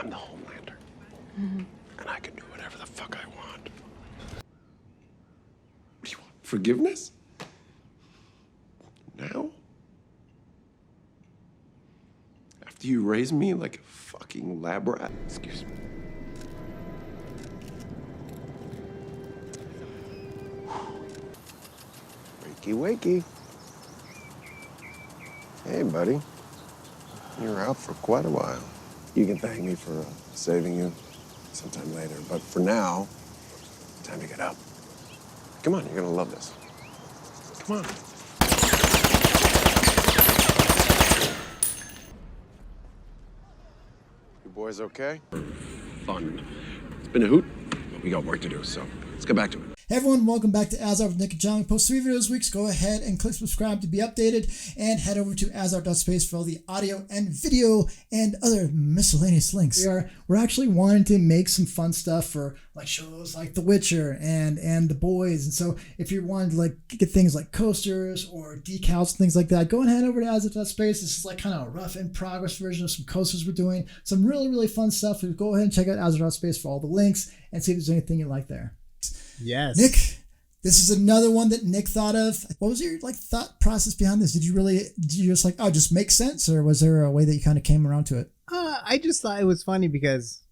I'm the Homelander. And I can do whatever the fuck I want. What do you want? Forgiveness? Now? After you raised me like a fucking lab rat? Excuse me. Wakey, wakey. Hey, buddy. You were out for quite a while. You can thank me for saving you sometime later. But for now, time to get up. Come on, you're gonna love this. Come on. You boys okay? Fun. It's been a hoot, but we got work to do, so let's get back to it. Hey everyone, welcome back to AsArt with Nick and John. We post 3 videos a week, so go ahead and click subscribe to be updated and head over to AsArt.space for all the audio and video and other miscellaneous links. We're actually wanting to make some fun stuff for like shows like The Witcher and The Boys. And so if you're wanting to like get things like coasters or decals and things like that, go and head over to AsArt.space. This is like kind of a rough in progress version of some coasters we're doing. Some really fun stuff. So go ahead and check out AsArt.space for all the links and see if there's anything you like there. Yes. Nick, this is another one that Nick thought of. What was your like thought process behind this? Did you just like, oh, just makes sense? Or was there a way that you kind of came around to it? I just thought it was funny because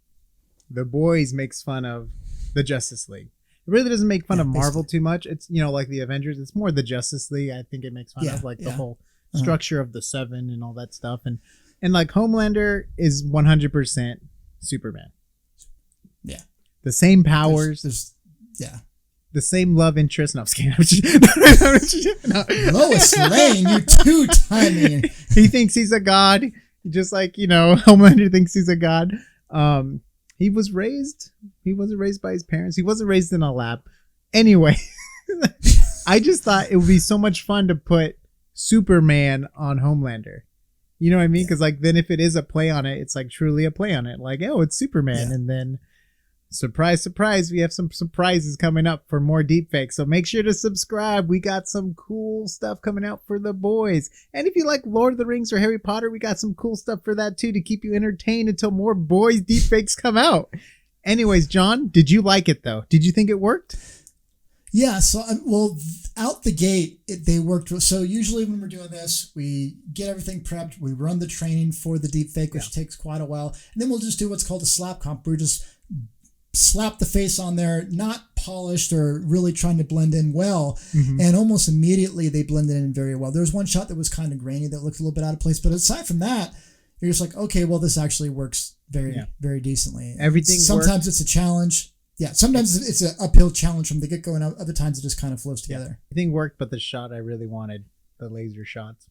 The Boys makes fun of the Justice League. It really doesn't make fun of Marvel too much. It's, you know, like the Avengers. It's more the Justice League. I think it makes fun of like the whole structure of the Seven and all that stuff. And like Homelander is 100% Superman. Yeah. The same powers. The same love interest. No, I'm just kidding. No. Lois Lane, you two-timing. He thinks he's a god, just like, you know, Homelander thinks he's a god. He wasn't raised by his parents. He wasn't raised in a lab. Anyway, I just thought it would be so much fun to put Superman on Homelander. You know what I mean? Because like then if it is a play on it, it's like truly a play on it. Like, oh, it's Superman, and then. Surprise, surprise, we have some surprises coming up for more deepfakes. So make sure to subscribe. We got some cool stuff coming out for The Boys. And if you like Lord of the Rings or Harry Potter, we got some cool stuff for that too to keep you entertained until more Boys deepfakes come out. Anyways, John, did you like it though? Did you think it worked? Yeah, so, well, out the gate, they worked. So usually when we're doing this, we get everything prepped. We run the training for the deepfake, which takes quite a while. And then we'll just do what's called a slap comp. We're just slap the face on there, not polished or really trying to blend in well. And almost immediately they blended in very well. There was one shot that was kind of grainy that looked a little bit out of place, but aside from that, you're just like, okay, well, this actually works very decently. Everything sometimes it's a challenge. Yeah, sometimes it's an uphill challenge from the get-go, and other times it just kind of flows together. Everything worked, but the shot I really wanted, the laser shots.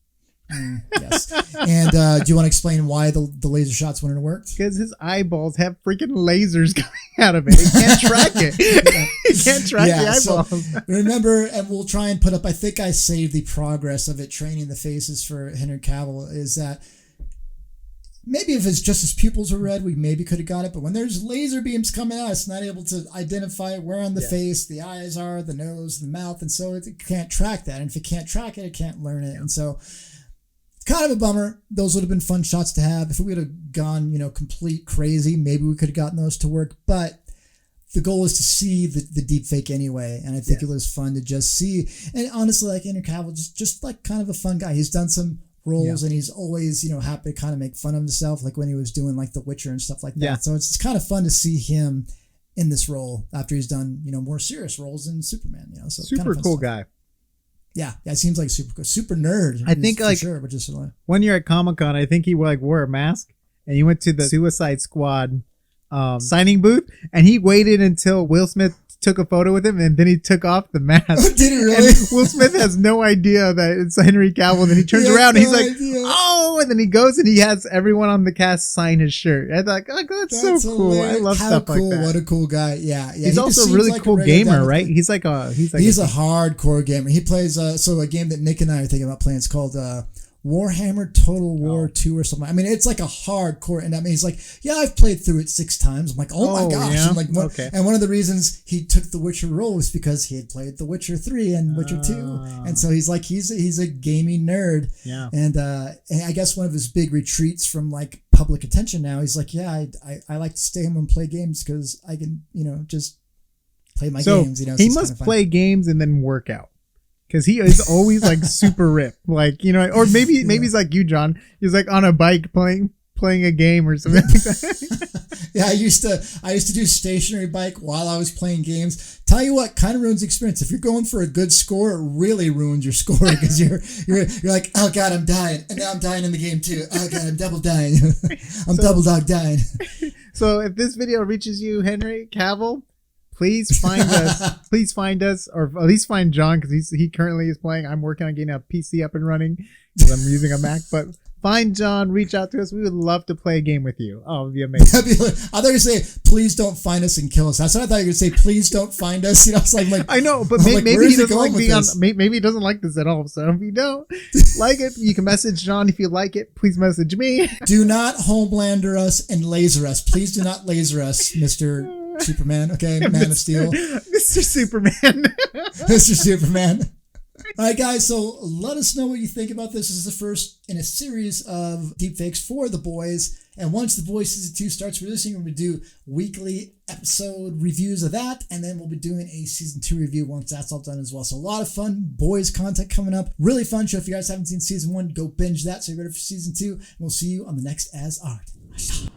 Yes. And do you want to explain why the laser shots wouldn't have worked? Because his eyeballs have freaking lasers coming out of it. He can't track it. He can't track the eyeballs. So remember, and we'll try and put up, I think I saved the progress of it training the faces for Henry Cavill, is that maybe if it's just his pupils were red, we maybe could have got it. But when there's laser beams coming out, it's not able to identify where on the face the eyes are, the nose, the mouth. And so it can't track that. And if it can't track it, it can't learn it. And so kind of a bummer. Those would have been fun shots to have. If we would have gone, complete crazy, maybe we could have gotten those to work. But the goal is to see the deep fake anyway. And I think it was fun to just see. And honestly, like Henry Cavill, just like kind of a fun guy. He's done some roles and he's always, happy to kind of make fun of himself, like when he was doing like The Witcher and stuff like that. Yeah. So it's kind of fun to see him in this role after he's done, more serious roles in Superman, So super kind of cool stuff. Guy. Yeah, it seems like super nerd. I think like sure, but just one year at Comic-Con, I think he like wore a mask and he went to the Suicide Squad signing booth and he waited until Will Smith took a photo with him and then he took off the mask. Oh, did he really? And Will Smith has no idea that it's Henry Cavill. And then he turns around and he's like, oh, and then he goes and he has everyone on the cast sign his shirt. And like, oh, that's so cool. Hilarious. I love stuff like that. What a cool guy. Yeah. He's also a really cool gamer, right? He's a hardcore gamer. He plays so a game that Nick and I are thinking about playing. It's called Warhammer Total War 2 or something. I mean, it's like a hardcore, and I mean, he's like, yeah, I've played through it 6 times. I'm like, oh my gosh. Yeah? And like, and one of the reasons he took the Witcher role was because he had played The Witcher 3 and Witcher 2. And so he's like, he's a gaming nerd. Yeah. And I guess one of his big retreats from like public attention now. He's like, yeah, I like to stay home and play games because I can, just play my games. He must play games and then work out. Because he is always like super ripped, like or maybe he's like you, John. He's like on a bike playing a game or something like that. Yeah, I used to do stationary bike while I was playing games. Tell you what, kind of ruins the experience. If you're going for a good score, it really ruins your score because you're like, oh god, I'm dying, and now I'm dying in the game too. Oh god, I'm double dying. I'm double dog dying. So if this video reaches you, Henry Cavill, please find us. Please find us, or at least find John because he currently is playing. I'm working on getting a PC up and running because I'm using a Mac. But find John, reach out to us. We would love to play a game with you. Oh, it'd be amazing. I thought you were saying, please don't find us and kill us. That's what I thought you were going to say. Please don't find us. It's like I know, but maybe he doesn't like being on. Maybe he doesn't like this at all. So if you don't like it, you can message John. If you like it, please message me. Do not Homelander us and laser us. Please do not laser us, Mr. Superman. Okay, Man of Steel. Mr. Superman. Mr. Superman. All right, guys, so let us know what you think about this. This is the first in a series of deepfakes for The Boys. And once The Boys Season 2 starts releasing, we're going to do weekly episode reviews of that. And then we'll be doing a Season 2 review once that's all done as well. So a lot of fun Boys content coming up. Really fun show. If you guys haven't seen Season 1, go binge that so you're ready for Season 2. And we'll see you on the next AsArt.